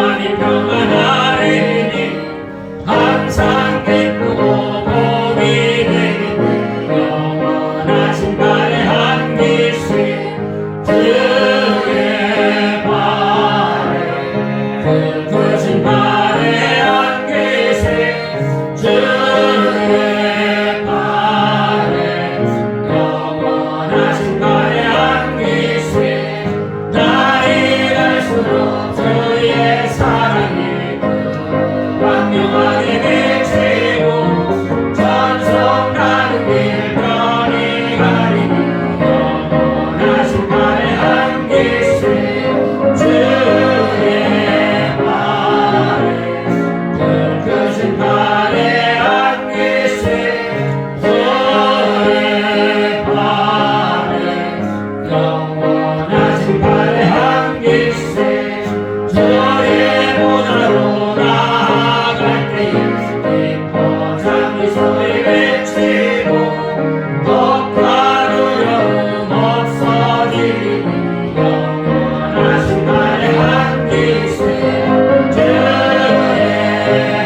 평안이 평안하리니 항상 기쁘고 복이 되리니 영원하신 발의 한기씩 주의 발에 굵으신 발의 한기씩 주의 발에 영원하신 발의 한기씩 날이 갈수록 주의 사랑이 광명하게 비치고 전송가는 길 편히 가리니 영원하신 발의 한기씩 주의 발에 굵으신 발의 한기씩 주의 발에 영원하신 발의 한기씩 주의 보좌로 나아갈 때에 기뻐 장미 소리 외치고 독과 두려움 없어지리니 영원하신 발의 한기씩 주의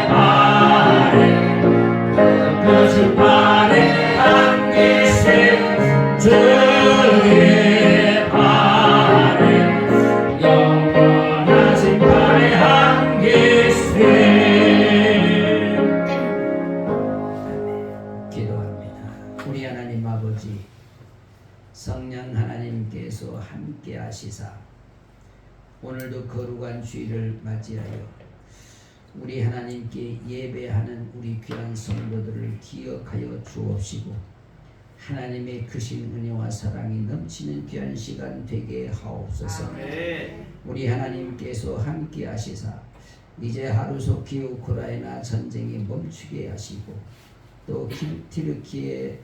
발에 굵으신 발의 한기씩 주의 발에 영원하신 발의 한기씩. 기도합니다. 우리 하나님 아버지, 성령 하나님께서 함께 하시사 오늘도 거룩한 주일을 맞이하여 우리 하나님께 예배하는 우리 귀한 성도들을 기억하여 주옵시고 하나님의 크신 은혜와 사랑이 넘치는 귀한 시간 되게 하옵소서. 우리 하나님께서 함께 하시사 이제 하루속히 우크라이나 전쟁이 멈추게 하시고 또 튀르키예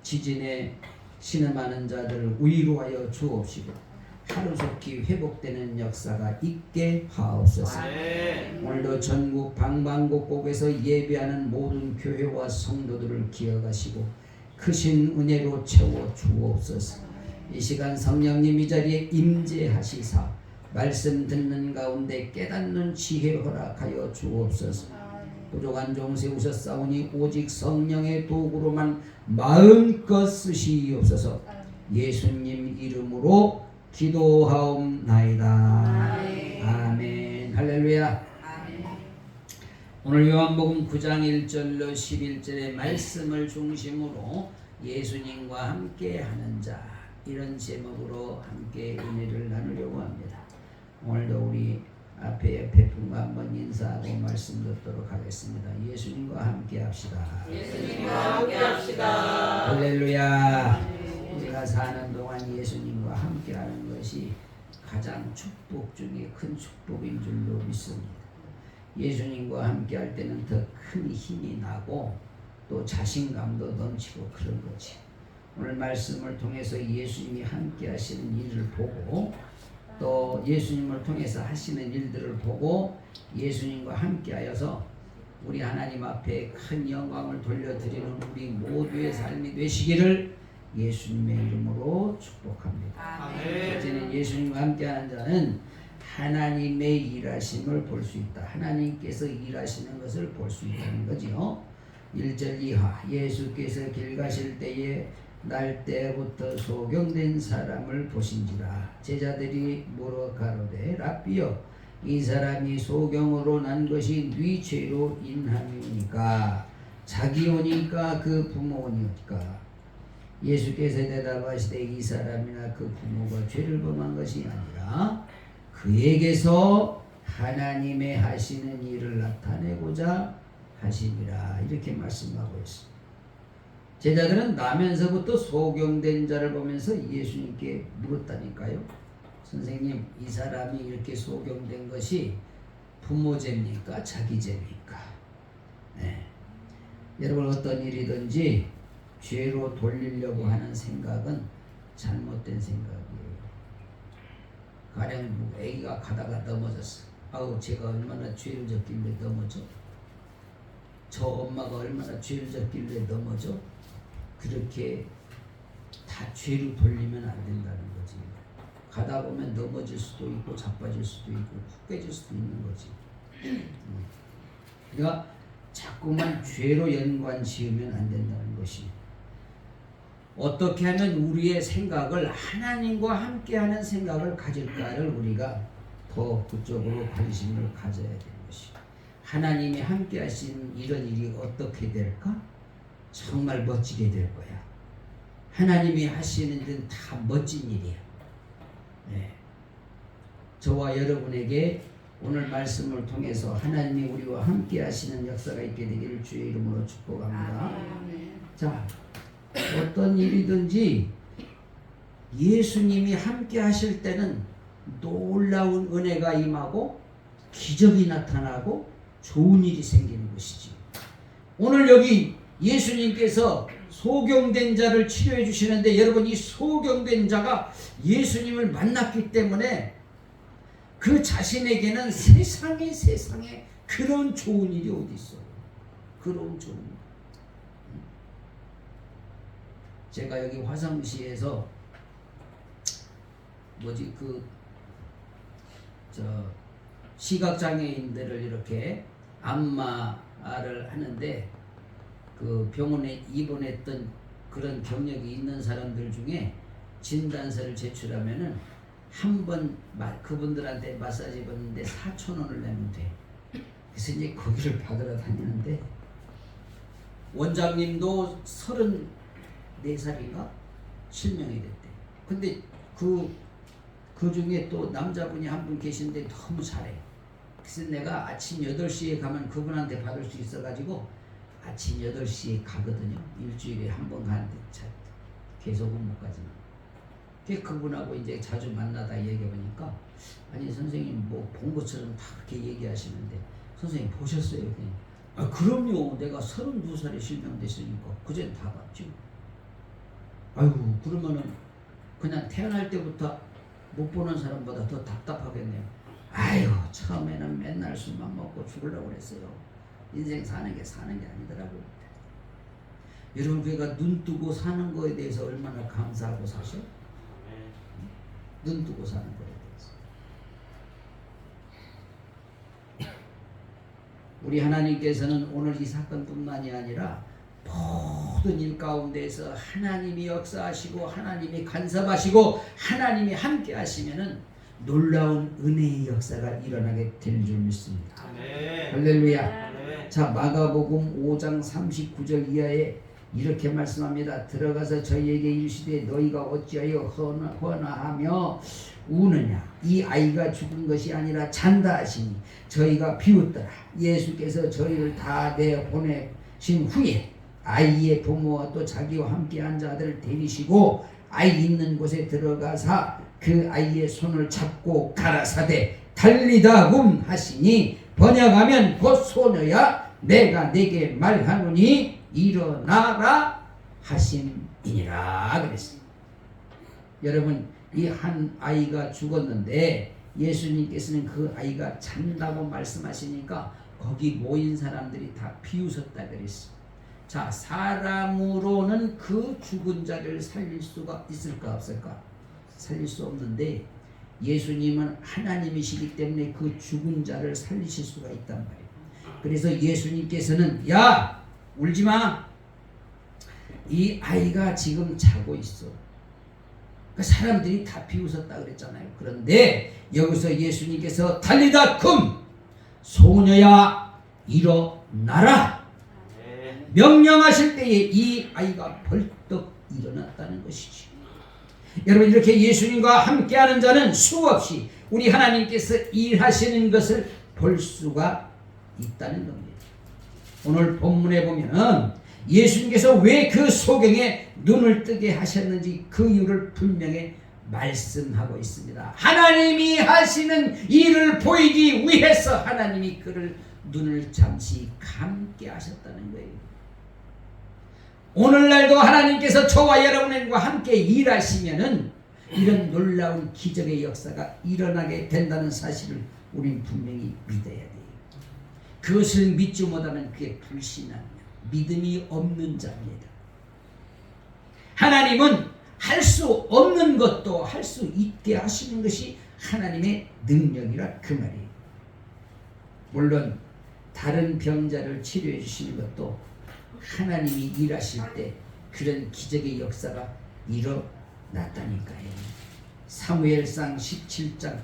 지진에 신음하는 자들을 위로하여 주옵시고 하루속히 회복되는 역사가 있게 하옵소서. 오늘도 전국 방방곡곡에서 예배하는 모든 교회와 성도들을 기억하시고 크신 은혜로 채워 주옵소서. 이 시간 성령님 이 자리에 임재하시사 말씀 듣는 가운데 깨닫는 지혜 허락하여 주옵소서. 부족한 종 세우셨사오니 오직 성령의 도구로만 마음껏 쓰시옵소서. 예수님 이름으로 기도하옵나이다. 아멘. 할렐루야. 오늘 요한복음 9장 1절로 11절의 말씀을 중심으로 예수님과 함께 하는 자, 이런 제목으로 함께 은혜를 나누려고 합니다. 오늘도 우리 앞에 옆에 분과 한번 인사하고 말씀 듣도록 하겠습니다. 예수님과 함께 합시다. 예수님과 함께 합시다. 할렐루야. 우리가 사는 동안 예수님과 함께 하는 것이 가장 축복 중에 큰 축복인 줄로 믿습니다. 예수님과 함께 할 때는 더 큰 힘이 나고 또 자신감도 넘치고 그런 거지. 오늘 말씀을 통해서 예수님이 함께 하시는 일을 보고 또 예수님을 통해서 하시는 일들을 보고 예수님과 함께 하여서 우리 하나님 앞에 큰 영광을 돌려드리는 우리 모두의 삶이 되시기를 예수님의 이름으로 축복합니다. 이제는 예수님과 함께하는 자는 하나님의 일하심을 볼 수 있다. 하나님께서 일하시는 것을 볼 수 있다는 거지요. 1절 이하 예수께서 길 가실 때에 날 때부터 소경된 사람을 보신지라. 제자들이 물어 가로되 랍비여 이 사람이 소경으로 난 것이 네 죄로 인함이니까 자기 오니까 그 부모 오니까. 예수께서 대답하시되 이 사람이나 그 부모가 죄를 범한 것이 아니라 그에게서 하나님의 하시는 일을 나타내고자 하심이라. 이렇게 말씀하고 있습니다. 제자들은 나면서부터 소경된 자를 보면서 예수님께 물었다니까요. 선생님, 이 사람이 이렇게 소경된 것이 부모 죄입니까? 자기 죄입니까? 네. 여러분, 어떤 일이든지 죄로 돌리려고 하는 생각은 잘못된 생각이에요. 가령 애기가 가다가 넘어졌어. 아우, 제가 얼마나 죄를 졌길래 넘어져? 저 엄마가 얼마나 죄를 졌길래 넘어져? 그렇게 다 죄로 돌리면 안 된다는 거지. 가다 보면 넘어질 수도 있고 자빠질 수도 있고 푹 깨질 수도 있는 거지. 그러니까 자꾸만 죄로 연관 지으면 안 된다는 것이, 어떻게 하면 우리의 생각을 하나님과 함께하는 생각을 가질까를 우리가 더 그쪽으로 관심을 가져야 되는 것이, 하나님이 함께하신 이런 일이 어떻게 될까? 정말 멋지게 될 거야. 하나님이 하시는 일은 다 멋진 일이야. 네. 저와 여러분에게 오늘 말씀을 통해서 하나님이 우리와 함께 하시는 역사가 있게 되기를 주의 이름으로 축복합니다. 자, 어떤 일이든지 예수님이 함께 하실 때는 놀라운 은혜가 임하고 기적이 나타나고 좋은 일이 생기는 것이지. 오늘 여기 예수님께서 소경된 자를 치료해 주시는데, 여러분, 이 소경된 자가 예수님을 만났기 때문에 그 자신에게는 세상에 그런 좋은 일이 어디 있어? 그런 좋은 일. 제가 여기 화성시에서 시각장애인들을 이렇게 안마를 하는데, 그 병원에 입원했던 그런 경력이 있는 사람들 중에 진단서를 제출하면은 한 번 그분들한테 마사지 받는데 4,000원을 내면 돼. 그래서 이제 거기를 받으러 다니는데, 원장님도 34살인가 실명이 됐대. 근데 그 중에 또 남자분이 한 분 계신데 너무 잘해. 그래서 내가 아침 8시에 가면 그분한테 받을 수 있어가지고 아침 8시에 가거든요. 일주일에 한 번 가는데 계속은 못 가지만. 그분하고 이제 자주 만나다 얘기해보니까, 아니 선생님 뭐 본 것처럼 다 그렇게 얘기하시는데, 선생님 보셨어요? 아, 그럼요. 내가 32살에 실명됐으니까 그전 다 봤죠. 아이고, 그러면은 그냥 태어날 때부터 못 보는 사람보다 더 답답하겠네요. 아이고, 처음에는 맨날 술만 먹고 죽으려고 그랬어요. 인생 사는 게 아니더라고요. 여러분, 그러니까 눈 뜨고 사는 거에 대해서 얼마나 감사하고 사셔? 눈 뜨고 사는 거에 대해서. 우리 하나님께서는 오늘 이 사건뿐만이 아니라 모든 일 가운데에서 하나님이 역사하시고 하나님이 간섭하시고 하나님이 함께 하시면은 놀라운 은혜의 역사가 일어나게 될 줄 믿습니다. 할렐루야. 자, 마가복음 5장 39절 이하에 이렇게 말씀합니다. 들어가서 저희에게 이르시되 너희가 어찌하여 헌화하며 우느냐? 이 아이가 죽은 것이 아니라 잔다 하시니 저희가 비웃더라. 예수께서 저희를 다 내보내신 후에 아이의 부모와 또 자기와 함께한 자들을 데리시고 아이 있는 곳에 들어가사 그 아이의 손을 잡고 가라사대 달리다 굼 하시니 번역하면 곧 소녀야 내가 네게 말하노니 일어나라 하심이니라 그랬습니다. 여러분, 이 한 아이가 죽었는데 예수님께서는 그 아이가 잔다고 말씀하시니까 거기 모인 사람들이 다 비웃었다 그랬어요. 자, 사람으로는 그 죽은 자를 살릴 수가 있을까 없을까? 살릴 수 없는데 예수님은 하나님이시기 때문에 그 죽은 자를 살리실 수가 있단 말이에요. 그래서 예수님께서는 야, 울지마. 이 아이가 지금 자고 있어. 그러니까 사람들이 다 비웃었다 그랬잖아요. 그런데 여기서 예수님께서 달리다 굼 소녀야 일어나라 명령하실 때에 이 아이가 벌떡 일어났다는 것이지. 여러분, 이렇게 예수님과 함께하는 자는 수없이 우리 하나님께서 일하시는 것을 볼 수가 있다는 겁니다. 오늘 본문에 보면 예수님께서 왜 그 소경에 눈을 뜨게 하셨는지 그 이유를 분명히 말씀하고 있습니다. 하나님이 하시는 일을 보이기 위해서 하나님이 그를 눈을 잠시 감게 하셨다는 거예요. 오늘날도 하나님께서 저와 여러분과 함께 일하시면은 이런 놀라운 기적의 역사가 일어나게 된다는 사실을 우리는 분명히 믿어야 돼요. 그것을 믿지 못하면 그게 불신앙이야. 믿음이 없는 자입니다. 하나님은 할 수 없는 것도 할 수 있게 하시는 것이 하나님의 능력이라 그 말이에요. 물론 다른 병자를 치료해 주시는 것도 하나님이 일하실 때 그런 기적의 역사가 일어났다니까요. 사무엘상 17장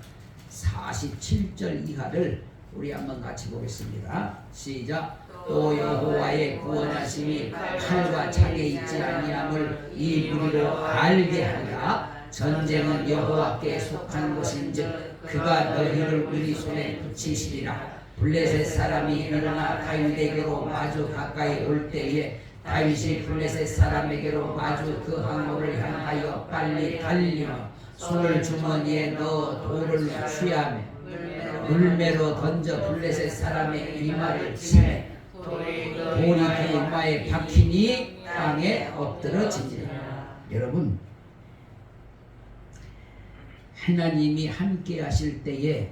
47절 이하를 우리 한번 같이 보겠습니다. 시작. 또 여호와의 구원하심이 칼과 창에 있지 아니함을 이 무리로 알게 하라. 전쟁은 여호와께 속한 것인즉 그가 너희를 우리 손에 붙이시리라. 블레셋 사람이 일어나 다윗에게로 마주 가까이 올 때에 다윗이 블레셋 사람에게로 마주 그 항로를 향하여 빨리 달리며 손을 주머니에 넣어 돌을 취하며 물매로 던져 블레셋 사람의 이마를 치매 돌이 그 이마에 박히니 땅에 엎드러지니라. 여러분, 하나님이 함께 하실 때에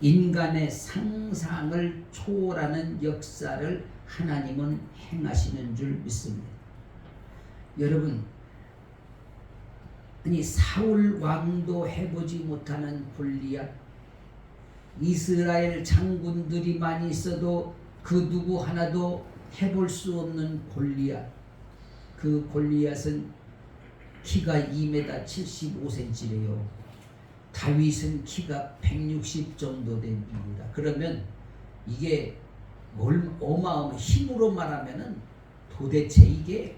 인간의 상상을 초월하는 역사를 하나님은 행하시는 줄 믿습니다. 여러분, 아니 사울 왕도 해보지 못하는 골리앗, 이스라엘 장군들이 많이 있어도 그 누구 하나도 해볼 수 없는 골리앗. 그 골리앗은 키가 2m 75cm래요. 다윗은 키가 160 정도 됩니다. 그러면 이게 어마어마한 힘으로 말하면은 도대체 이게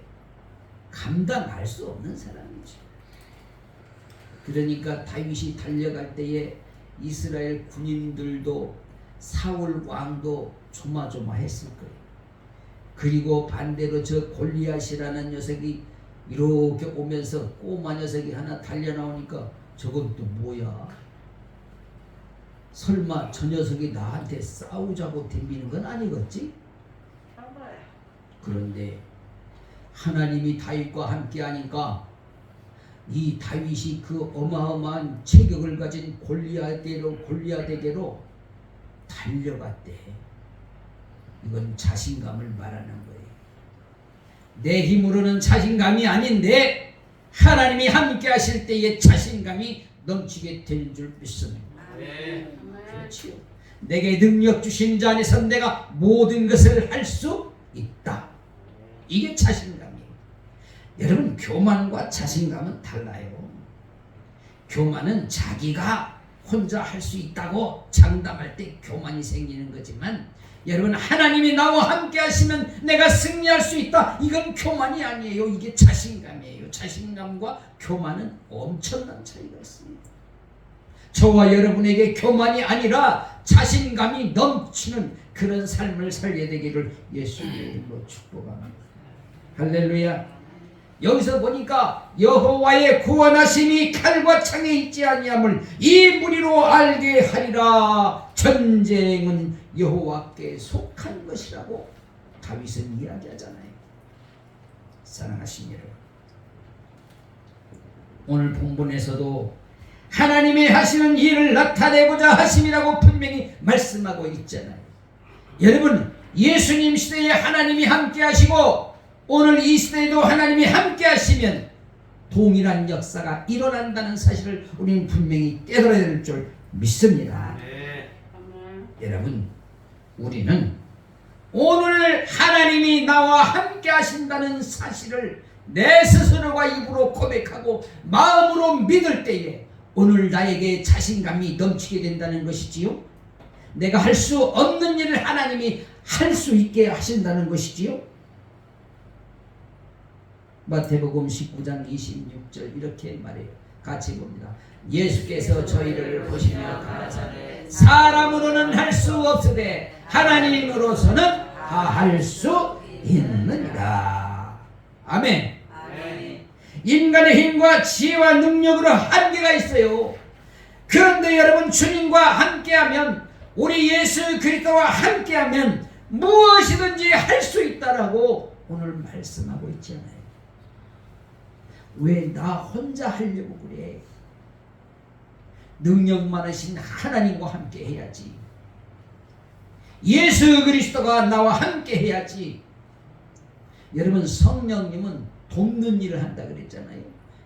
감당할 수 없는 사람이죠. 그러니까 다윗이 달려갈 때에 이스라엘 군인들도 사울 왕도 조마조마했을 거예요. 그리고 반대로 저 골리앗이라는 녀석이 이렇게 오면서 꼬마 녀석이 하나 달려나오니까 저건 또 뭐야? 설마 저 녀석이 나한테 싸우자고 덤비는 건 아니겠지? 그런데 하나님이 다윗과 함께 하니까 이 다윗이 그 어마어마한 체격을 가진 골리앗에게로 달려갔대. 이건 자신감을 말하는 거예요. 내 힘으로는 자신감이 아닌데 하나님이 함께 하실 때에 자신감이 넘치게 되는 줄 믿습니다. 그렇지요. 내게 능력 주신 자 안에서 내가 모든 것을 할 수 있다. 이게 자신감이에요. 여러분, 교만과 자신감은 달라요. 교만은 자기가 혼자 할 수 있다고 장담할 때 교만이 생기는 거지만, 여러분, 하나님이 나와 함께 하시면 내가 승리할 수 있다. 이건 교만이 아니에요. 이게 자신감이에요. 자신감과 교만은 엄청난 차이가 있습니다. 저와 여러분에게 교만이 아니라 자신감이 넘치는 그런 삶을 살게 되기를 예수님의 이름으로 축복합니다. 할렐루야. 여기서 보니까 여호와의 구원하심이 칼과 창에 있지 아니함을 이 무리로 알게 하리라. 전쟁은 여호와께 속한 것이라고 다윗은 이야기하잖아요. 사랑하신 여러분, 오늘 본문에서도 하나님이 하시는 일을 나타내고자 하심이라고 분명히 말씀하고 있잖아요. 여러분, 예수님 시대에 하나님이 함께 하시고 오늘 이 시대에도 하나님이 함께 하시면 동일한 역사가 일어난다는 사실을 우리는 분명히 깨달아야 될 줄 믿습니다. 여러분, 우리는 오늘 하나님이 나와 함께 하신다는 사실을 내 스스로가 입으로 고백하고 마음으로 믿을 때에 오늘 나에게 자신감이 넘치게 된다는 것이지요. 내가 할 수 없는 일을 하나님이 할 수 있게 하신다는 것이지요. 마태복음 19장 26절 이렇게 말해요. 같이 봅니다. 예수께서 저희를 보시며 가라사대 사람으로는 할 수 없으되 하나님으로서는 다 할 수 있느니라. 아멘. 인간의 힘과 지혜와 능력으로 한계가 있어요. 그런데 여러분, 주님과 함께하면, 우리 예수 그리스도와 함께하면 무엇이든지 할 수 있다라고 오늘 말씀하고 있잖아요. 왜 나 혼자 하려고 그래? 능력 많으신 하나님과 함께 해야지. 예수 그리스도가 나와 함께 해야지. 여러분, 성령님은 돕는 일을 한다 그랬잖아요.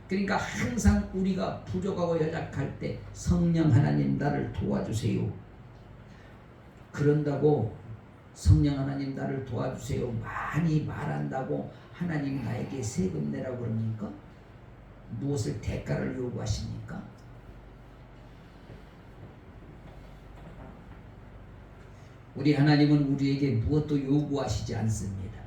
그러니까 항상 우리가 부족하고 연약할 때 성령 하나님 나를 도와주세요. 그런다고 성령 하나님 나를 도와주세요 많이 말한다고 하나님 나에게 세금 내라고 그럽니까? 무엇을 대가를 요구하십니까? 우리 하나님은 우리에게 무엇도 요구하시지 않습니다.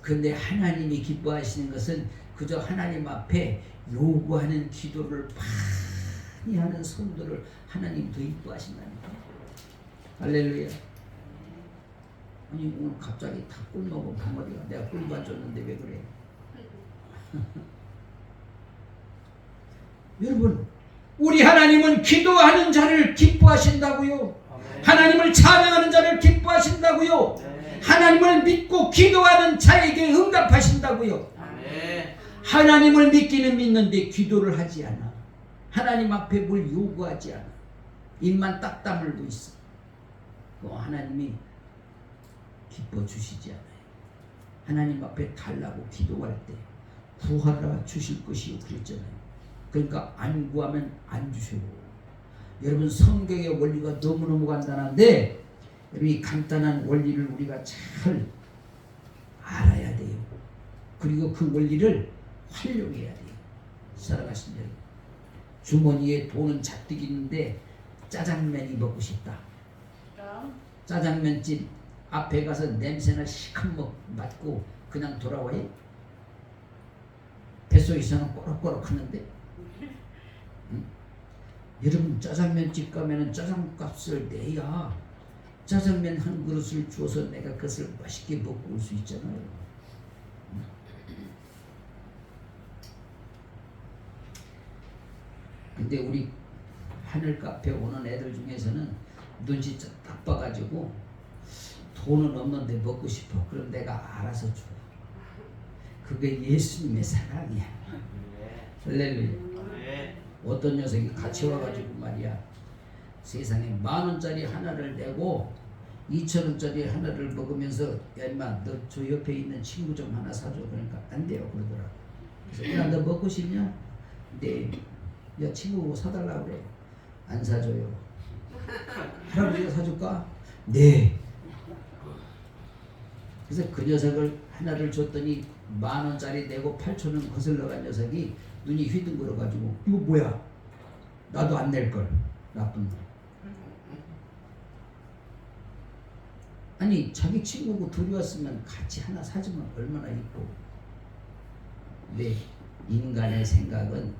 그런데 하나님이 기뻐하시는 것은 그저 하나님 앞에 요구하는 기도를 많이 하는 성도를 하나님 더 기뻐하신다니까. 할렐루야. 아니 오늘 갑자기 다 꿀 먹어 벙어리가. 내가 꿀도 안 줬는데 왜 그래? 여러분, 우리 하나님은 기도하는 자를 기뻐하신다고요. 하나님을 찬양하는 자를 기뻐하신다고요. 하나님을 믿고 기도하는 자에게 응답하신다고요. 하나님을 믿기는 믿는데 기도를 하지 않아. 하나님 앞에 뭘 요구하지 않아. 입만 딱 다물고 있어. 하나님이 기뻐 주시지 않아요. 하나님 앞에 달라고 기도할 때 구하라 주실 것이요 그랬잖아요. 그러니까 안 구하면 안 주셔요. 여러분 성경의 원리가 너무너무 간단한데 이 간단한 원리를 우리가 잘 알아야 돼요. 그리고 그 원리를 활용해야 돼요. 살아가신 여러분, 주머니에 돈은 잔뜩 있는데 짜장면이 먹고 싶다. 짜장면집 앞에 가서 냄새나 시큰 맡고 그냥 돌아와요? 뱃속에서는 꼬락꼬락 하는데 응? 여러분 짜장면집 가면은 짜장값을 내야 짜장면 한 그릇을 주어서 내가 그것을 맛있게 먹고 올 수 있잖아요. 근데 우리 하늘 카페 오는 애들 중에서는 눈치 딱 봐가지고 돈은 없는데 먹고 싶어. 그럼 내가 알아서 줘. 그게 예수님의 사랑이야. 할렐루야. 어떤 녀석이 같이 와가지고 말이야, 세상에 10,000원짜리 하나를 내고 2,000원짜리 하나를 먹으면서 야 임마 너 저 옆에 있는 친구 좀 하나 사줘. 그러니까 안 돼요 그러더라고. 그래서 야 너 먹고 싶냐? 네. 야 친구 사달라고 그래. 안 사줘요. 할아버지가 사줄까? 네. 그래서 그 녀석을 하나를 줬더니 10,000원짜리 내고 8,000원 거슬러 간 녀석이 눈이 휘둥그러가지고 이거 뭐야? 나도 안 낼걸. 나쁜 놈. 아니 자기 친구고 둘이 왔으면 같이 하나 사주면 얼마나 이뻐. 근데 인간의 생각은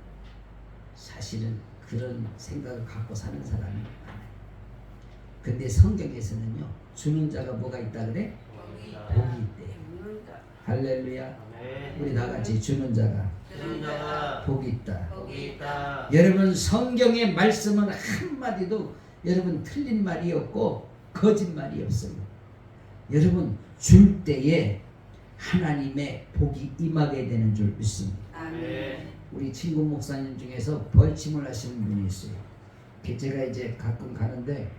사실은 그런 생각을 갖고 사는 사람이 많아요. 근데 성경에서는요 주는 자가 뭐가 있다 그래? 복이 있대. 할렐루야. 우리 다 같이 주는 자가 복이 있다. 여러분 성경의 말씀은 한마디도 여러분 틀린 말이 없고 거짓말이 없어요. 여러분 줄 때에 하나님의 복이 임하게 되는 줄 믿습니다. 우리 친구 목사님 중에서 벌침을 하시는 분이 있어요. 제가 이제 가끔 가는데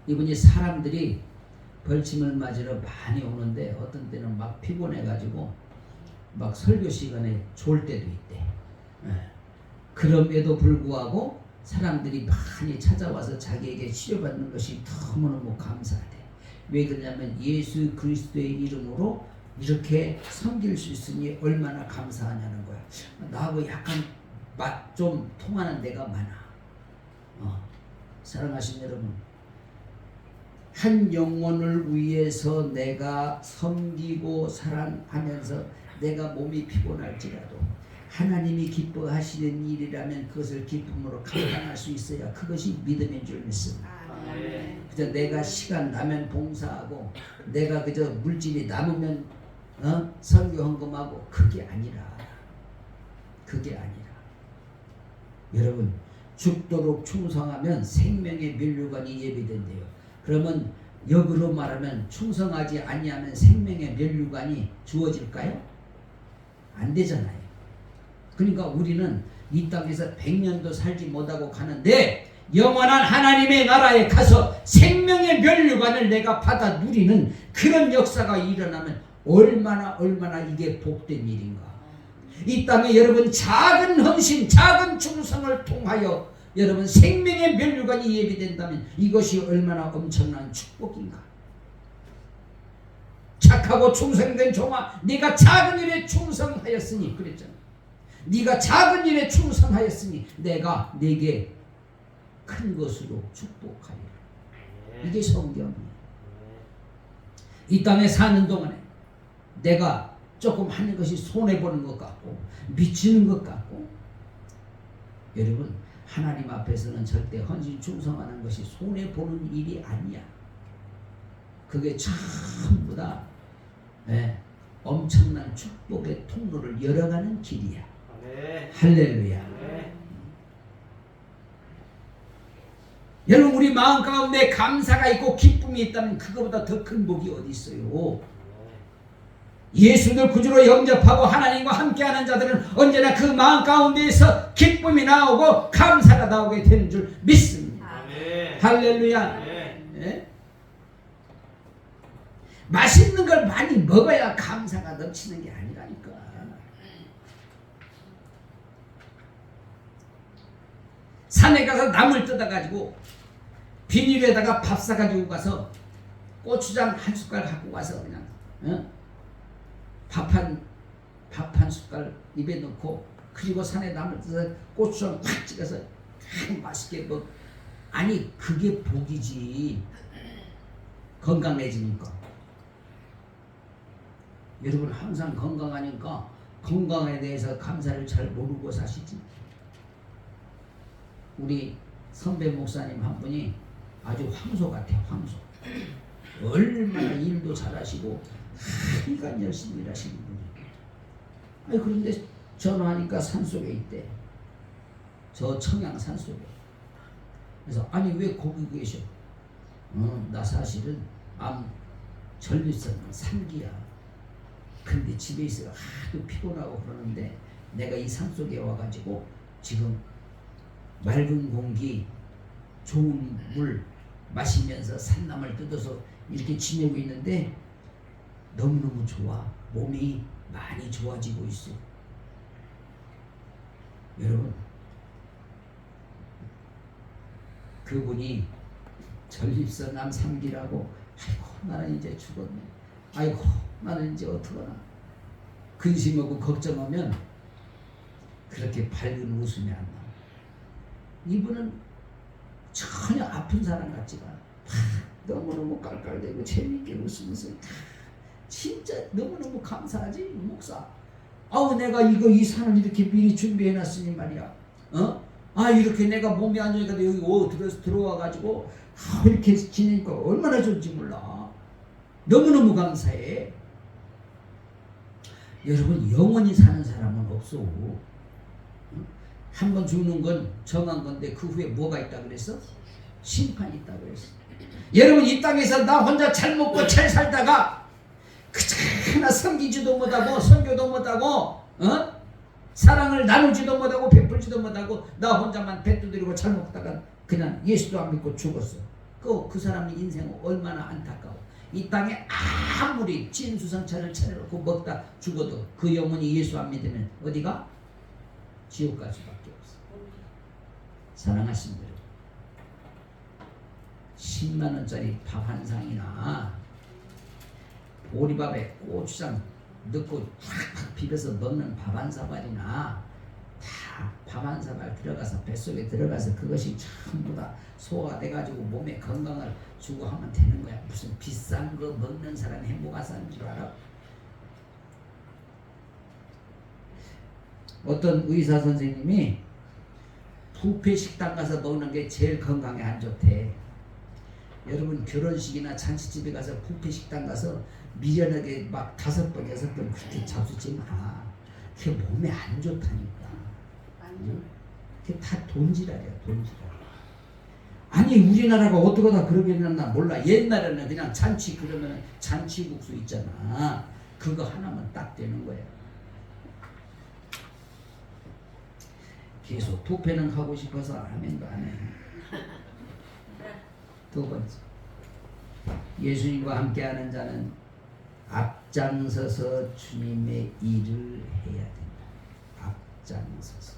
이분이 사람들이 벌침을 맞으러 많이 오는데 어떤 때는 막 피곤해가지고 막 설교 시간에 졸 때도 있대. 그럼에도 불구하고 사람들이 많이 찾아와서 자기에게 치료받는 것이 너무너무 감사하대. 왜 그러냐면 예수 그리스도의 이름으로 이렇게 섬길 수 있으니 얼마나 감사하냐는 거야. 나하고 약간 맛 좀 통하는 데가 많아. 사랑하신 여러분, 한 영혼을 위해서 내가 섬기고 사랑하면서 내가 몸이 피곤할지라도 하나님이 기뻐하시는 일이라면 그것을 기쁨으로 감당할 수 있어야 그것이 믿음인 줄 믿습니다. 그저 내가 시간 나면 봉사하고 내가 그저 물질이 남으면 선교 헌금하고 그게 아니라 여러분 죽도록 충성하면 생명의 면류관이 예비된대요. 그러면 역으로 말하면 충성하지 아니하면 생명의 면류관이 주어질까요? 안 되잖아요. 그러니까 우리는 이 땅에서 100년도 살지 못하고 가는데 영원한 하나님의 나라에 가서 생명의 면류관을 내가 받아 누리는 그런 역사가 일어나면 얼마나 이게 복된 일인가. 이 땅에 여러분 작은 헌신, 작은 충성을 통하여 여러분 생명의 면류관이 예비된다면 이것이 얼마나 엄청난 축복인가. 착하고 충성된 종아, 네가 작은 일에 충성하였으니, 그랬잖아. 네가 작은 일에 충성하였으니 내가 네게 큰 것으로 축복하리라. 이게 성경이에요. 이 땅에 사는 동안에 내가 조금 하는 것이 손해보는 것 같고 미치는 것 같고, 여러분 하나님 앞에서는 절대 헌신 충성하는 것이 손해보는 일이 아니야. 그게 전부 다 엄청난 축복의 통로를 열어가는 길이야. 할렐루야. 여러분 우리 마음 가운데 감사가 있고 기쁨이 있다면 그거보다 더 큰 복이 어디 있어요. 예수를 구주로 영접하고 하나님과 함께하는 자들은 언제나 그 마음 가운데에서 기쁨이 나오고 감사가 나오게 되는 줄 믿습니다. 아멘. 할렐루야. 아멘. 예? 맛있는 걸 많이 먹어야 감사가 넘치는 게 아니라니까. 산에 가서 나물 뜯어가지고 비닐에다가 밥 싸가지고 가서 고추장 한 숟갈 갖고 가서 그냥 밥 한 숟갈 입에 넣고, 그리고 산에 나물 뜯어서 고추장 확 찍어서 맛있게 먹. 아니 그게 복이지. 건강해지니까. 여러분 항상 건강하니까 건강에 대해서 감사를 잘 모르고 사시지. 우리 선배 목사님 한 분이 아주 황소 같아. 황소. 얼마나 일도 잘하시고 하여간 열심히 일하시는 분이에요. 아니 그런데 전화하니까 산속에 있대. 저 청양 산속에. 그래서 아니 왜 거기 계셔? 나 사실은 암 전립선 3기야. 근데 집에 있어 하도 피곤하고 그러는데 내가 이 산속에 와가지고 지금 맑은 공기, 좋은 물 마시면서 산나물 뜯어서 이렇게 지내고 있는데 너무너무 좋아. 몸이 많이 좋아지고 있어. 여러분 그분이 전립선 암 3기라고 아이고 나는 이제 죽었네. 아이고 나는 이제 어떡하나. 근심하고 걱정하면 그렇게 밝은 웃음이 안 나와. 이분은 전혀 아픈 사람 같지가 않아. 너무너무 깔깔대고 재밌게 웃으면서 진짜 너무너무 감사하지 목사. 아우 내가 이 산을 이렇게 미리 준비해놨으니 말이야. 이렇게 내가 몸이 안 좋으니까 여기 들어와가지고 이렇게 지내니까 얼마나 좋은지 몰라. 너무너무 감사해. 여러분 영원히 사는 사람은 없어. 한 번 죽는 건 정한 건데 그 후에 뭐가 있다 그랬어? 심판이 있다 그랬어. 여러분 이 땅에서 나 혼자 잘 먹고 잘 살다가 그저나 섬기지도 못하고 선교도 못하고 사랑을 나누지도 못하고 베풀지도 못하고 나 혼자만 배 두드리고 잘 먹다가 그냥 예수도 안 믿고 죽었어. 그 사람의 인생은 얼마나 안타까워. 이 땅에 아무리 진수성찬을 차려놓고 먹다 죽어도 그 영혼이 예수 안 믿으면 어디가? 지옥 갈 수밖에 없어. 사랑하신 분들, 10만 원짜리 밥 한 상이나 보리밥에 고추장 넣고 팍팍 비벼서 먹는 밥 한 사발이나 다 밥 한 사발 들어가서 뱃속에 들어가서 그것이 전부 다 소화돼가지고 몸에 건강을 주고 하면 되는 거야. 무슨 비싼 거 먹는 사람이 행복한 사람인 줄 알아? 어떤 의사 선생님이 뷔페 식당 가서 먹는 게 제일 건강에 안 좋대. 여러분 결혼식이나 잔치집에 가서 뷔페 식당 가서 미련하게 막 5번 6번 그렇게 잡수지 마. 그게 몸에 안 좋다니까. 그게 다 돈지랄이야, 돈지랄. 아니 우리나라가 어떡하다 그러게 됐나 몰라. 옛날에는 그냥 잔치 그러면 잔치국수 있잖아. 그거 하나만 딱 되는 거야. 계속 뷔페는 하고 싶어서 아멘도 안 해. 두 번째, 예수님과 함께하는 자는 앞장서서 주님의 일을 해야 된다. 앞장서서.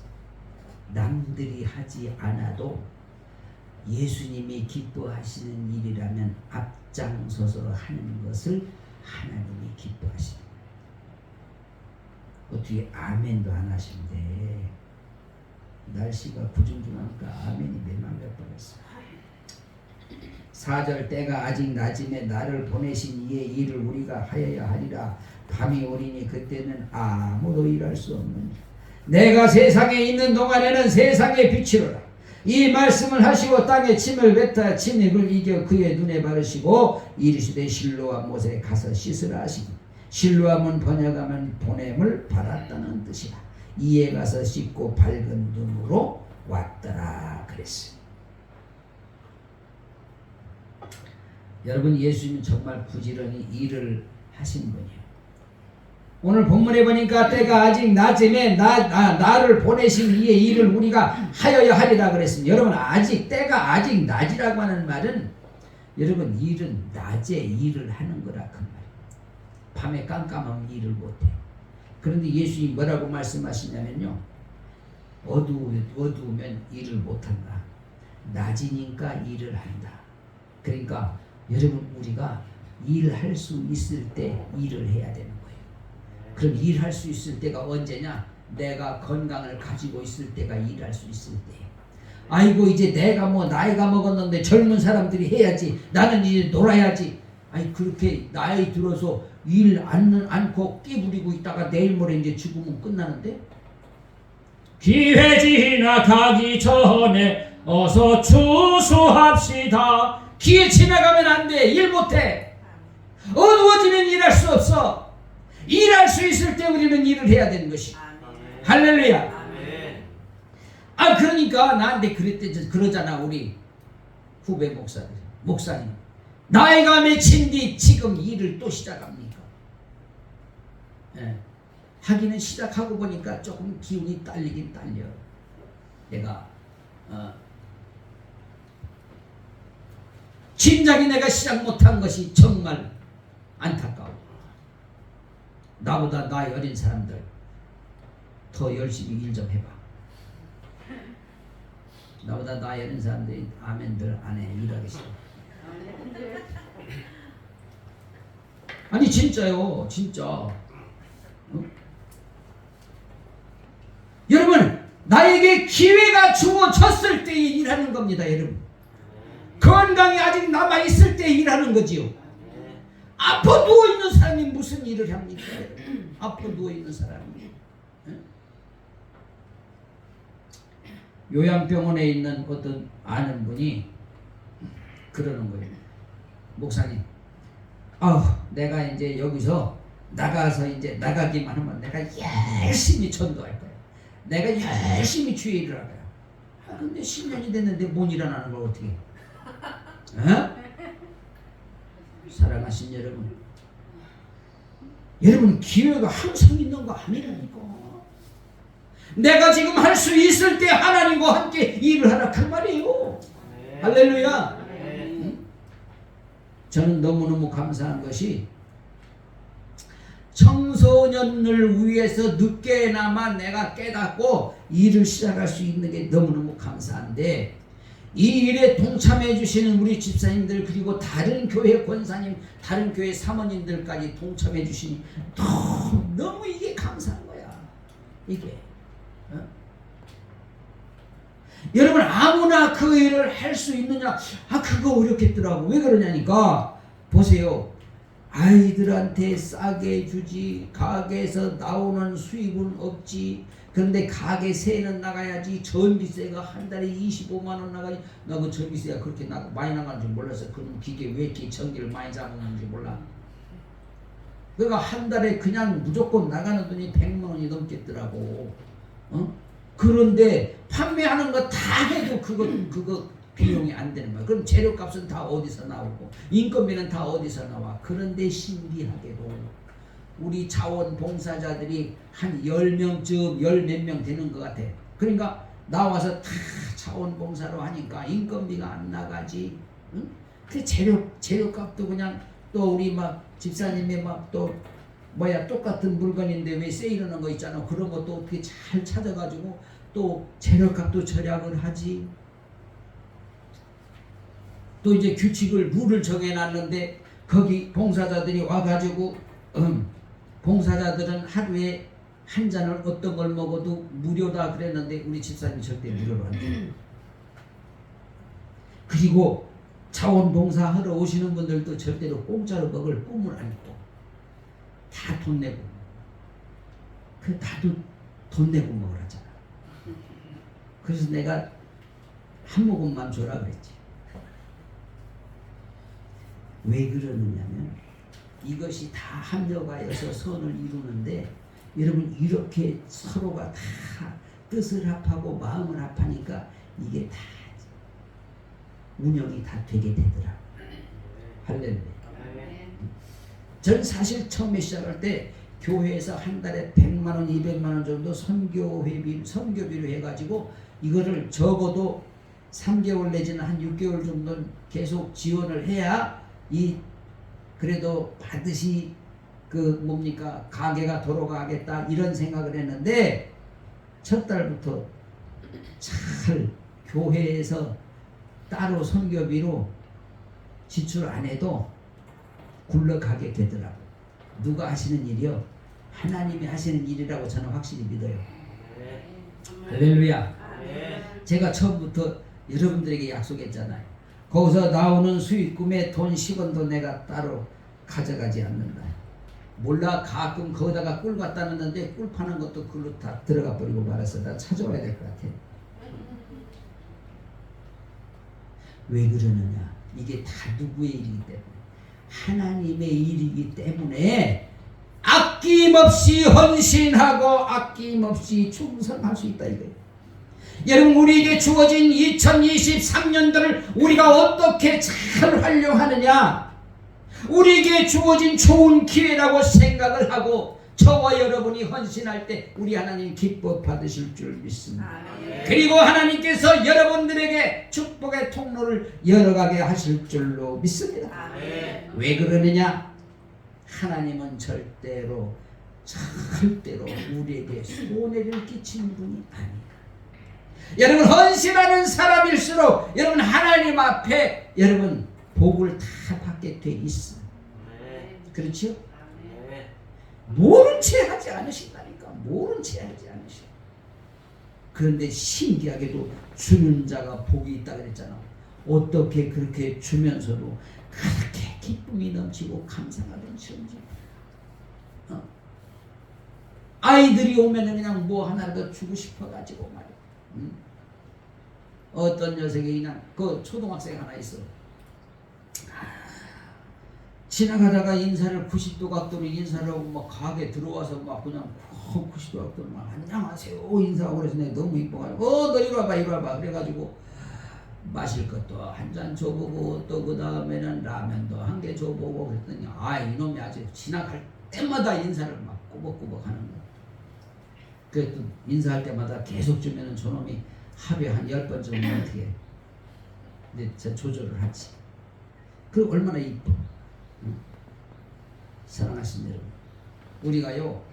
남들이 하지 않아도 예수님이 기뻐하시는 일이라면 앞장서서 하는 것을 하나님이 기뻐하시는 거예요. 어떻게 아멘도 안 하시는데, 날씨가 구중중하니까 아멘이 몇만 몇 번 했어. 4절, 때가 아직 낮음에 나를 보내신 이의 일을 우리가 하여야 하리라. 밤이 오리니 그때는 아무도 일할 수 없느니라. 내가 세상에 있는 동안에는 세상의 빛이로라. 이 말씀을 하시고 땅에 침을 뱉어 진흙을 이겨 그의 눈에 바르시고 이르시되 실로와 못에 가서 씻으라 하시니, 실로함은 번역하면 보냄을 받았다는 뜻이라. 이에 가서 씻고 밝은 눈으로 왔더라 그랬어요. 여러분, 예수님은 정말 부지런히 일을 하신 분이에요. 오늘 본문에 보니까 때가 아직 낮음에 나를 보내신 이의 일을 우리가 하여야 하리라 그랬습니다. 여러분, 때가 아직 낮이라고 하는 말은, 여러분, 일은 낮에 일을 하는 거라 그 말이에요. 밤에 깜깜하면 일을 못해요. 그런데 예수님이 뭐라고 말씀하시냐면요, 어두우면 일을 못한다. 낮이니까 일을 한다. 그러니까 여러분, 우리가 일할 수 있을 때 일을 해야 되는 거예요. 그럼 일할 수 있을 때가 언제냐? 내가 건강을 가지고 있을 때가 일할 수 있을 때. 아이고, 이제 내가 뭐 나이가 먹었는데 젊은 사람들이 해야지, 나는 이제 놀아야지. 아니, 그렇게 나이 들어서 일 않고 끼부리고 있다가 내일 모레 이제 죽으면 끝나는데? 기회 지나가기 전에 어서 추수합시다. 기회 지나가면 안 돼. 일 못해. 어두워지면 일할 수 없어. 일할 수 있을 때 우리는 일을 해야 되는 것이. 할렐루야. 그러니까 나한테 그러잖아, 우리 후배 목사님. 나이가 몇인데 지금 일을 또 시작합니까? 하기는 시작하고 보니까 조금 기운이 딸리긴 딸려. 내가 진작에 내가 시작 못한 것이 정말 안타까워. 나보다 나이 어린 사람들 더 열심히 일 좀 해봐. 나보다 나이 어린 사람들이 아멘들 안 해. 일하기 싫어. 아니, 진짜요, 진짜. 여러분, 나에게 기회가 주어졌을 때 일하는 겁니다, 여러분. 건강이 아직 남아있을 때 일하는 거지요. 아파 누워있는 사람이 무슨 일을 합니까? 아파 누워있는 사람이. 요양병원에 있는 어떤 아는 분이 그러는 거예요. 목사님, 내가 이제 여기서 나가서 이제 나가기만 하면 내가 열심히 전도할 거야. 내가 열심히 주의 일을 할 거야. 근데 10년이 됐는데 못 일어나는 걸 어떻게 해? 사랑하신 여러분, 기회가 항상 있는 거 아니라니까. 내가 지금 할 수 있을 때 하나님과 함께 일을 하라 그 말이에요. 할렐루야. 저는 너무너무 감사한 것이, 청소년을 위해서 늦게나마 내가 깨닫고 일을 시작할 수 있는 게 너무너무 감사한데, 이 일에 동참해 주시는 우리 집사님들, 그리고 다른 교회 권사님, 다른 교회 사모님들까지 동참해 주시니 너무 이게 감사한 거야. 이게 여러분, 아무나 그 일을 할 수 있느냐? 그거 어렵겠더라고. 왜 그러냐니까, 보세요. 아이들한테 싸게 주지, 가게에서 나오는 수입은 없지. 그런데 가게 세는 나가야지. 전기세가 한 달에 25만 원 나가지. 나 그 전기세가 그렇게 많이 나가는 줄 몰라서, 그럼 기계 왜 이렇게 전기를 많이 잡는지 몰라. 그러니까 한 달에 그냥 무조건 나가는 돈이 100만 원이 넘겠더라고. 그런데 판매하는 거 다 해도 그거 비용이 안 되는 거야. 그럼 재료값은 다 어디서 나오고, 인건비는 다 어디서 나와. 그런데 신기하게도 우리 자원봉사자들이 한 10명쯤, 10몇 명 되는 것 같아. 그러니까 나와서 다 자원봉사로 하니까 인건비가 안 나가지. 응? 그 재료값도 그냥 또 우리 막 집사님이 막 또 뭐야 똑같은 물건인데 왜 세일하는 거 있잖아. 그런 것도 어떻게 잘 찾아가지고 또 재료값도 절약을 하지. 또 이제 규칙을 룰을 정해놨는데 거기 봉사자들이 와가지고 봉사자들은 하루에 한 잔을 어떤 걸 먹어도 무료다 그랬는데 우리 집사님 절대 무료로 안 돼. 그리고 자원봉사하러 오시는 분들도 절대로 공짜로 먹을 꿈을 안 꿔. 다 돈 내고. 그 다도 돈 내고 먹으라잖아. 그래서 내가 한 모금만 줘라 그랬지. 왜 그러느냐면 이것이 다 합력하여서 선을 이루는데 여러분 이렇게 서로가 다 뜻을 합하고 마음을 합하니까 이게 다 운영이 다 되게 되더라. 할렐루야. 전 사실 처음에 시작할 때 교회에서 한 달에 100만 원, 200만 원 정도 선교비로 해가지고 이거를 적어도 3개월 내지는 한 6개월 정도는 계속 지원을 해야 이 그래도 반드시 그 뭡니까 가게가 돌아가겠다 이런 생각을 했는데 첫 달부터 잘 교회에서 따로 선교비로 지출 안 해도 굴러가게 되더라고. 누가 하시는 일이요? 하나님이 하시는 일이라고 저는 확실히 믿어요. 할렐루야. 제가 처음부터 여러분들에게 약속했잖아요. 거기서 나오는 수익금에 돈 10원도 내가 따로 가져가지 않는다. 몰라 가끔 거기다가 꿀 갖다 놨는데 꿀 파는 것도 그걸로 다 들어가 버리고 말았어. 나 찾아와야 될 것 같아. 왜 그러느냐? 이게 다 누구의 일이기 때문에 하나님의 일이기 때문에 아낌없이 헌신하고 아낌없이 충성할 수 있다 이거예요. 여러분 우리에게 주어진 2023년도를 우리가 어떻게 잘 활용하느냐, 우리에게 주어진 좋은 기회라고 생각을 하고 저와 여러분이 헌신할 때 우리 하나님 기뻐 받으실 줄 믿습니다. 그리고 하나님께서 여러분들에게 축복의 통로를 열어가게 하실 줄로 믿습니다. 왜 그러느냐? 하나님은 절대로 우리에게 손해를 끼치는 분이 아니다. 여러분 헌신하는 사람일수록 여러분 하나님 앞에 여러분 복을 다 받게 돼 있어. 그렇죠? 모른 채 하지 않으신다니까. 모른 채 하지 않으셔. 그런데 신기하게도 주는 자가 복이 있다 그랬잖아. 어떻게 그렇게 주면서도 그렇게 기쁨이 넘치고 감사가 넘치는지. 아이들이 오면은 그냥 뭐 하나라도 주고 싶어가지고 말이야. 어떤 녀석이 그냥 그 초등학생 하나 있어. 지나가다가 인사를 90도 각도로 인사를 하고 막 가게 들어와서 막 그냥 90도 각도로 막 안녕하세요 인사하고 그래서 내가 너무 이뻐가지고 너 이리 와봐 이리 와봐 그래가지고 마실 것도 한 잔 줘보고 또 그 다음에는 라면도 한 개 줘보고 그랬더니 아 이놈이 아주 지나갈 때마다 인사를 막 꾸벅꾸벅 하는 거야. 그래도 인사할 때마다 계속 주면은 저놈이 하루에 한 10번 정도는 어떻게 해. 근데 저 조절을 하지. 그 얼마나 이뻐. 사랑하신 여러분, 우리가요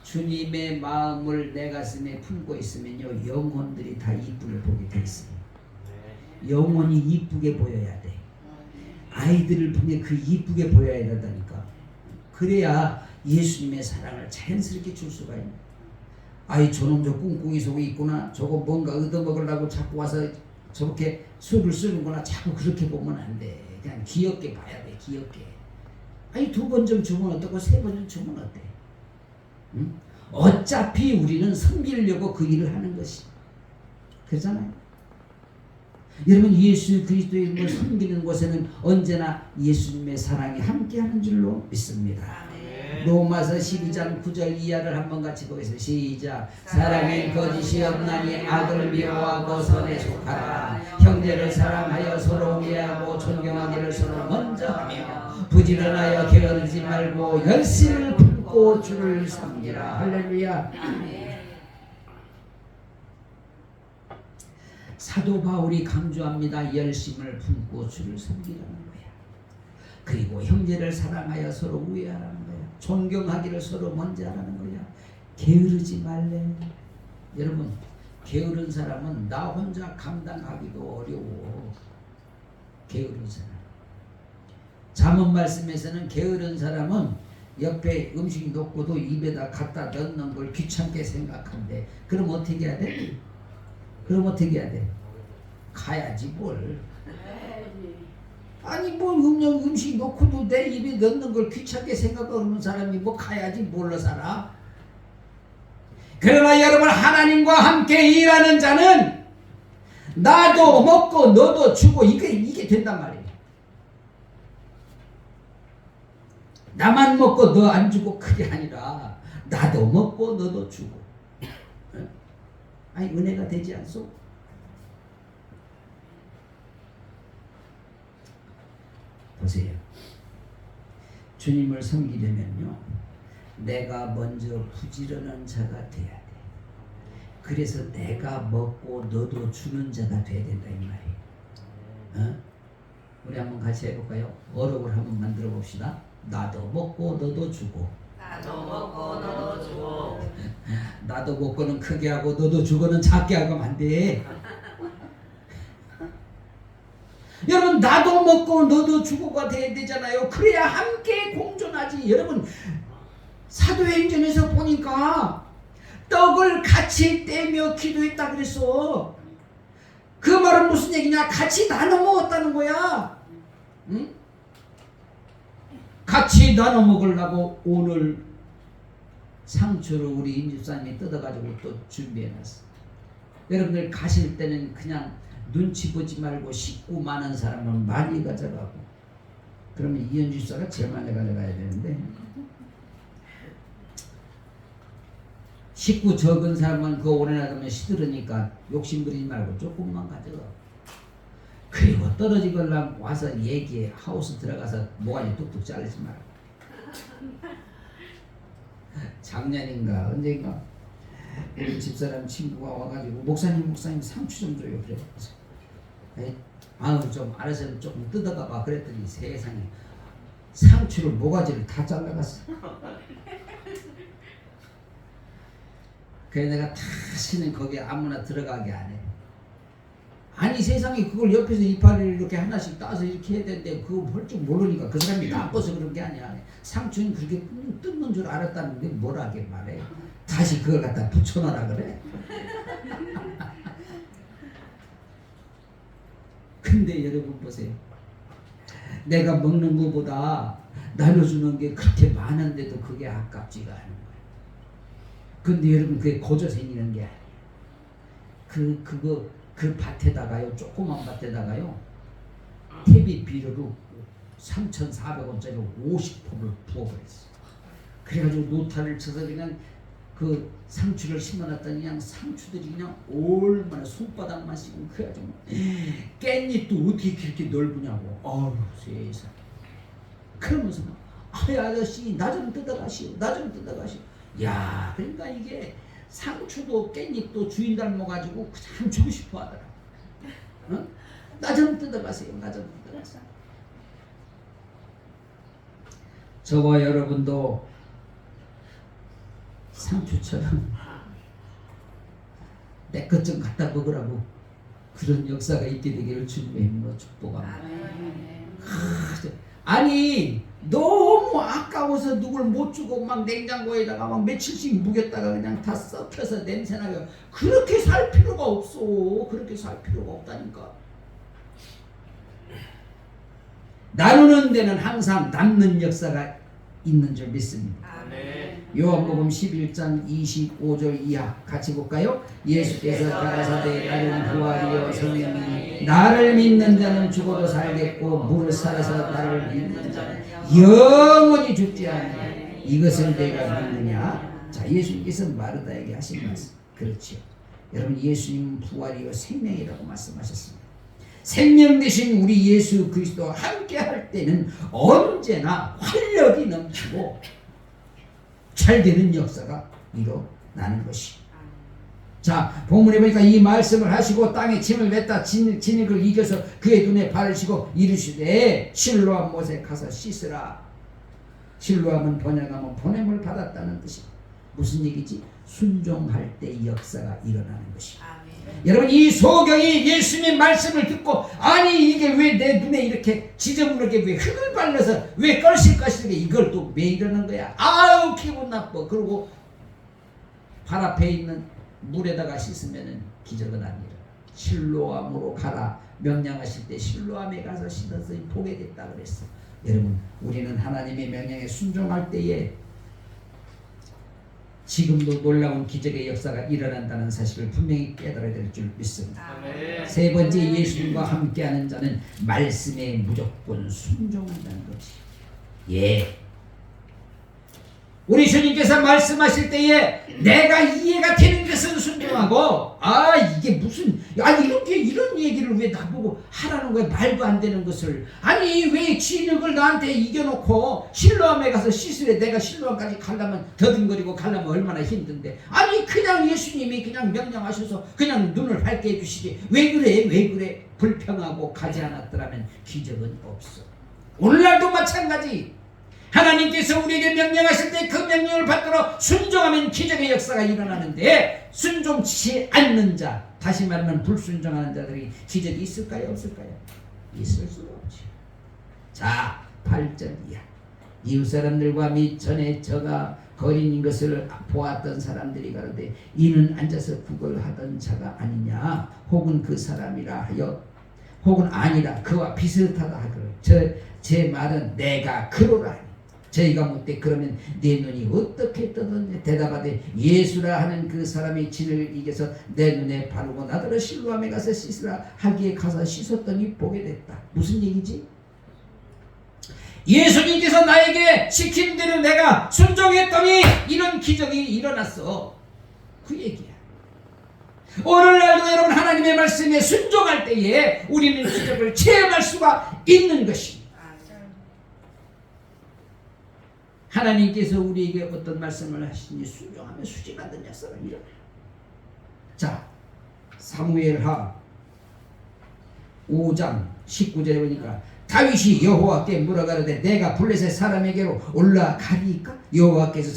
주님의 마음을 내 가슴에 품고 있으면요 영혼들이 다 이쁘게 보게 돼 있어요. 영혼이 이쁘게 보여야 돼. 아이들을 통해 그 이쁘게 보여야 된다니까. 그래야 예수님의 사랑을 자연스럽게 줄 수가 있는. 아이 저놈 저 꿍꿍이 속에 있구나. 저거 뭔가 얻어먹으려고 자꾸 와서 저렇게 술을 쓰는구나. 자꾸 그렇게 보면 안 돼. 그냥 귀엽게 봐야 돼. 귀엽게. 아니 2번 좀 주면 어떻고 3번 좀 주면 어때? 응? 어차피 우리는 섬기려고 그 일을 하는 것이. 그렇잖아요. 여러분 예수 그리스도의 이름을 섬기는 곳에는 언제나 예수님의 사랑이 함께하는 줄로 믿습니다. 로마서 12장 9절 이하를 한번 같이 보겠습니다. 시작. 사랑엔 거짓이 없나니 악을 미워하고 선에 속하라. 형제를 사랑하여 서로 이해하고 존경하기를 서로 먼저 하며 부지런하여 게으르지 말고 열심을 품고 주를 섬기라. 할렐루야. 사도 바울이 강조합니다. 열심을 품고 주를 섬기라는 거야. 그리고 형제를 사랑하여 서로 우애하라는 거야. 존경하기를 서로 먼저 하라는 거야. 게으르지 말래. 여러분, 게으른 사람은 나 혼자 감당하기도 어려워. 게으른 사람. 잠언 말씀에서는 게으른 사람은 옆에 음식 놓고도 입에다 갖다 넣는 걸 귀찮게 생각한대. 그럼 어떻게 해야 돼? 그럼 어떻게 해야 돼? 가야지 뭘. 아니 뭐 음식 놓고도 내 입에 넣는 걸 귀찮게 생각하는 사람이 뭐 가야지 뭘로 살아? 그러나 여러분, 하나님과 함께 일하는 자는 나도 먹고 너도 주고 이게 된단 말이에요. 나만 먹고 너 안 주고 그게 아니라 나도 먹고 너도 주고. 아니 은혜가 되지 않소? 보세요. 주님을 섬기려면요, 내가 먼저 부지런한 자가 돼야 돼. 그래서 내가 먹고 너도 주는 자가 돼야 된다 이 말이에요. 우리 한번 같이 해볼까요? 어록을 한번 만들어 봅시다. 나도 먹고 너도 주고. 나도 먹고 너도 주고. 나도 먹고는 크게 하고 너도 주고는 작게 하면 안 돼. 여러분, 나도 먹고 너도 주고가 돼야 되잖아요. 그래야 함께 공존하지. 여러분, 사도행전에서 보니까 떡을 같이 떼며 기도했다 그랬어. 그 말은 무슨 얘기냐? 같이 나눠 먹었다는 거야. 응? 같이 나눠 먹으려고 오늘 상추를 우리 임집사님이 뜯어가지고 또 준비해놨어. 여러분들 가실 때는 그냥 눈치 보지 말고 식구 많은 사람은 많이 가져가고, 그러면 이현주 집사가 제일 많이 가져가야 되는데, 식구 적은 사람은 그거 오래 놔두면 시들으니까 욕심부리지 말고 조금만 가져가. 그리고 떨어지걸랑 와서 얘기해. 하우스 들어가서 모가지 뚝뚝 자르지 말고. 작년인가 언젠가 우리 집사람 친구가 와가지고 목사님 상추 좀 줘요. 그래. 아유 좀 알아서 조금 뜯어가 봐. 그랬더니 세상에 상추를 모가지를 다 잘라갔어. 그래 내가 다시는 거기에 아무나 들어가게 안 해. 아니 세상에 그걸 옆에서 이파리를 이렇게 하나씩 따서 이렇게 해야 되는데 그거 볼 줄 모르니까 그 사람이 나빠서 그런 게 아니야. 상추는 그렇게 뜯는 줄 알았다는데 뭐라 하게 말해. 다시 그걸 갖다 붙여놔라 그래. 근데 여러분 보세요. 내가 먹는 것보다 나눠주는 게 그렇게 많은데도 그게 아깝지가 않은 거예요. 근데 여러분 그게 거저 생기는 게 아니에요. 그 밭에다가요, 조그만 밭에다가요, 퇴비 비료로 3,400원짜리 50포를 부어버렸어. 그래가지고 노타를 쳐서 그냥 그 상추를 심어놨더니 그냥 상추들이 그냥 얼마나 손바닥만 씌고 그래가지고 깻잎도 어떻게 그렇게 넓으냐고. 어휴 세상. 그러면서 막 아저씨 나 좀 뜯어가시오. 나 좀 뜯어가시오. 야 그러니까 이게 상추도 깻잎도 주인 닮아가지고 그냥 주고 싶어 하더라. 어? 나 좀 뜯어가세요. 나 좀 뜯어가세요. 저와 여러분도 상추처럼 내 것 좀 갖다 먹으라고 그런 역사가 있게 되기를 주님의 이름으로 축복합니다. 아니 너무 아까워서 누굴 못 주고 막 냉장고에다가 막 며칠씩 묵였다가 그냥 다 썩혀서 냄새나게 그렇게 살 필요가 없어. 그렇게 살 필요가 없다니까. 나누는 데는 항상 남는 역사가 있는 줄 믿습니다. 요한복음 11장 25절 이하 같이 볼까요? 예수께서 가라사대 나는 부활이요 생명이니 나를 믿는 자는 죽어도 살겠고 무릇 살아서 나를 믿는 자는 영원히 죽지 않으냐. 이것을 내가 믿느냐. 자, 예수님께서 마르다에게 하신 말씀 그렇지요. 여러분 예수님은 부활이요 생명이라고 말씀하셨습니다. 생명 되신 우리 예수 그리스도와 함께 할 때는 언제나 활력이 넘치고 잘 되는 역사가 일어나는 것이. 자, 본문에 보니까 이 말씀을 하시고 땅에 짐을 뱉다 진흙을 이겨서 그의 눈에 바르시고 이르시되 실로암 못에 가서 씻으라. 실로암은 번역하면 보냄을 받았다는 뜻이 무슨 얘기지? 순종할 때 역사가 일어나는 것이. 여러분, 이 소경이 예수님 말씀을 듣고 아니 이게 왜 내 눈에 이렇게 지저분하게 왜 흙을 발라서 왜 걸실것이게 이걸 또 왜 이러는 거야? 아유 기분 나빠. 그리고 발 앞에 있는 물에다가 씻으면은 기적은 아니라 실로암으로 가라 명령하실 때 실로암에 가서 씻어서 보게 됐다 그랬어. 여러분, 우리는 하나님의 명령에 순종할 때에 지금도 놀라운 기적의 역사가 일어난다는 사실을 분명히 깨달아야 될 줄 믿습니다. 세 번째, 예수님과 함께하는 자는 말씀에 무조건 순종한다는 것이. 예. 우리 주님께서 말씀하실 때에 내가 이해가 되는 것은 순종하고 아 이게 무슨 아니 이렇게 이런 얘기를 왜 나보고 하라는 거야. 말도 안 되는 것을. 아니 왜 진흙을 나한테 이겨놓고 실로암에 가서 씻으래. 내가 실로암까지 가려면 더듬거리고 가려면 얼마나 힘든데. 아니 그냥 예수님이 그냥 명령하셔서 그냥 눈을 밝게 해주시지 왜 그래 왜 그래. 불평하고 가지 않았더라면 기적은 없어. 오늘날도 마찬가지. 하나님께서 우리에게 명령하실 때 그 명령을 받들어 순종하면 기적의 역사가 일어나는데 순종치 않는 자, 다시 말하면 불순종하는 자들이 기적이 있을까요? 없을까요? 있을 수가 없죠. 자, 8절 이하. 이웃 사람들과 및 전에 저가 거린인 것을 보았던 사람들이 가로되 이는 앉아서 구걸하던 자가 아니냐 혹은 그 사람이라 하여 혹은 아니라 그와 비슷하다 하거늘 제 말은 내가 그로라. 저희가 묻되 그러면 내 눈이 어떻게 뜨던지 대답하되 예수라 하는 그 사람이 진을 이겨서 내 눈에 바르고 나더러 실로암에 가서 씻으라 하기에 가서 씻었더니 보게 됐다. 무슨 얘기지? 예수님께서 나에게 시킨 대로 내가 순종했더니 이런 기적이 일어났어. 그 얘기야. 오늘날도 여러분 하나님의 말씀에 순종할 때에 우리는 기적을 체험할 수가 있는 것입니다. 하나님께서 우리에게 어떤 말씀을 하시니 순종하면 수지 만든 역사가 일어나요. 자, 사무엘하 5장 19절에 보니까 다윗이 여호와께 물어가르되 내가 블레셋 사람에게로 올라가리까? 여호와께서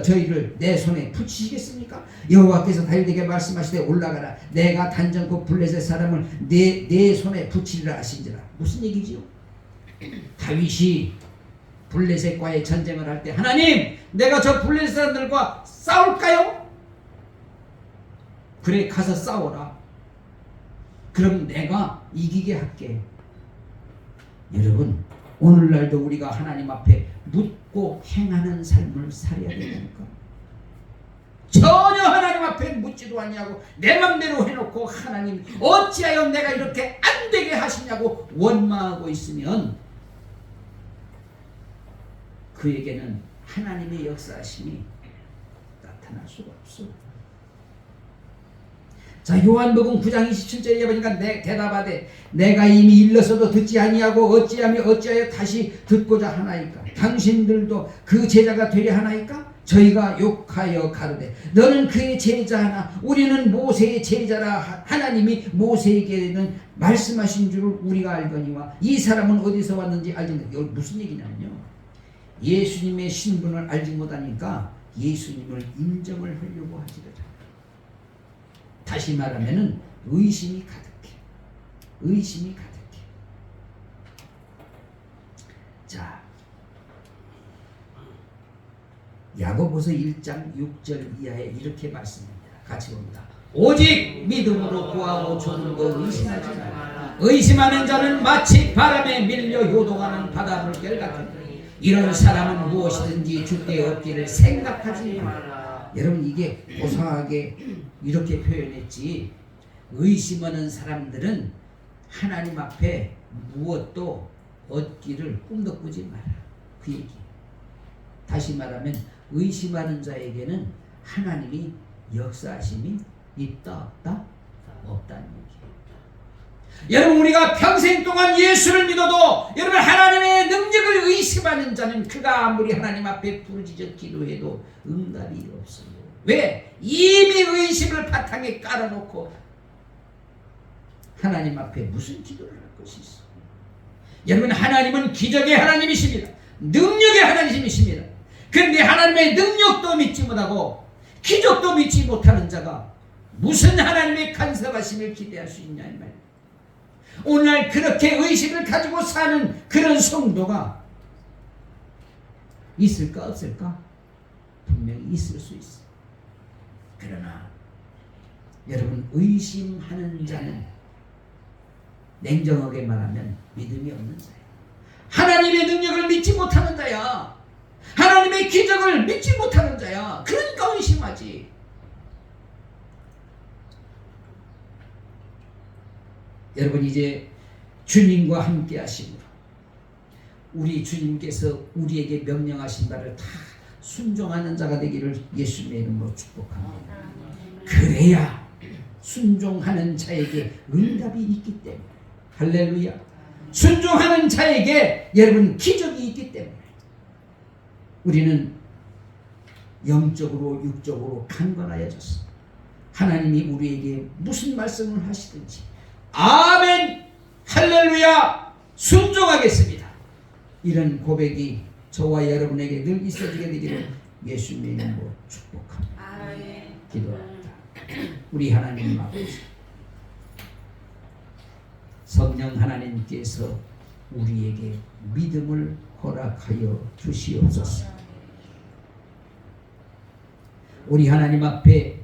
저희를 내 손에 붙이시겠습니까? 여호와께서 다윗에게 말씀하시되 올라가라. 내가 단전코 블레셋 사람을 내 손에 붙이리라 하신지라. 무슨 얘기지요? 다윗이 블레셋과의 전쟁을 할 때 하나님 내가 저 블레셋 사람들과 싸울까요? 그래 가서 싸워라. 그럼 내가 이기게 할게. 여러분, 오늘날도 우리가 하나님 앞에 묻고 행하는 삶을 살아야 되니까 전혀 하나님 앞에 묻지도 않냐고 내 맘대로 해놓고 하나님 어찌하여 내가 이렇게 안 되게 하시냐고 원망하고 있으면 그에게는 하나님의 역사하심이 나타날 수가 없어. 자, 요한복음 9장 27절에 보니까 대답하되 내가 이미 일러서도 듣지 아니하고 어찌하여 다시 듣고자 하나이까? 당신들도 그 제자가 되려 하나이까? 저희가 욕하여 가르되 너는 그의 제자나 우리는 모세의 제자라. 하나님이 모세에게는 말씀하신 줄을 우리가 알거니와 이 사람은 어디서 왔는지 알지 못하니. 이건 무슨 얘기냐면요, 예수님의 신분을 알지 못하니까 예수님을 인정을 하려고 하지를 않아요. 다시 말하면 의심이 가득해. 의심이 가득해. 자, 야고보서 1장 6절 이하에 이렇게 말씀합니다. 같이 봅니다. 오직 믿음으로 구하고 조금 더 의심하지 말라. 의심하는 자는 마치 바람에 밀려 요동하는 바닷물결 같으니 이런 사람은 무엇이든지 주께 얻기를 생각하지 말라. 여러분, 이게 고상하게 이렇게 표현했지, 의심하는 사람들은 하나님 앞에 무엇도 얻기를 꿈도 꾸지 마라. 그 얘기. 다시 말하면 의심하는 자에게는 하나님이 역사하심이 있다 없다? 없다는 얘기예요. 여러분, 우리가 평생 동안 예수를 믿어도 여러분 하나님의 능력을 의심하는 자는 그가 아무리 하나님 앞에 부르짖어 기도해도 응답이 없어요. 왜? 이미 의심을 바탕에 깔아놓고 하나님 앞에 무슨 기도를 할 것이 있어? 여러분, 하나님은 기적의 하나님이십니다. 능력의 하나님이십니다. 그런데 하나님의 능력도 믿지 못하고 기적도 믿지 못하는 자가 무슨 하나님의 간섭하심을 기대할 수 있냐 이 말이에요. 오늘날 그렇게 의식을 가지고 사는 그런 성도가 있을까 없을까? 분명히 있을 수 있어. 그러나 여러분, 의심하는 자는 냉정하게 말하면 믿음이 없는 자야. 하나님의 능력을 믿지 못하는 자야. 하나님의 기적을 믿지 못하는 자야. 그러니까 의심하지. 여러분, 이제 주님과 함께 하심으로 우리 주님께서 우리에게 명령하신 바를 다 순종하는 자가 되기를 예수님의 이름으로 축복합니다. 그래야 순종하는 자에게 응답이 있기 때문에, 할렐루야, 순종하는 자에게 여러분 기적이 있기 때문에 우리는 영적으로 육적으로 강건하여졌어. 하나님이 우리에게 무슨 말씀을 하시든지 아멘, 할렐루야, 순종하겠습니다. 이런 고백이 저와 여러분에게 늘 있어지게 되기를 예수님의 이름으로 축복합니다. 기도합니다. 우리 하나님 아버지, 성령 하나님께서 우리에게 믿음을 허락하여 주시옵소서. 우리 하나님 앞에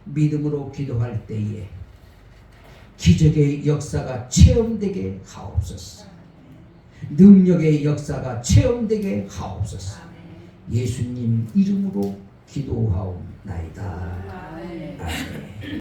믿음으로 기도할 때에 기적의 역사가 체험되게 하옵소서. 능력의 역사가 체험되게 하옵소서. 예수님 이름으로 기도하옵나이다. 아멘.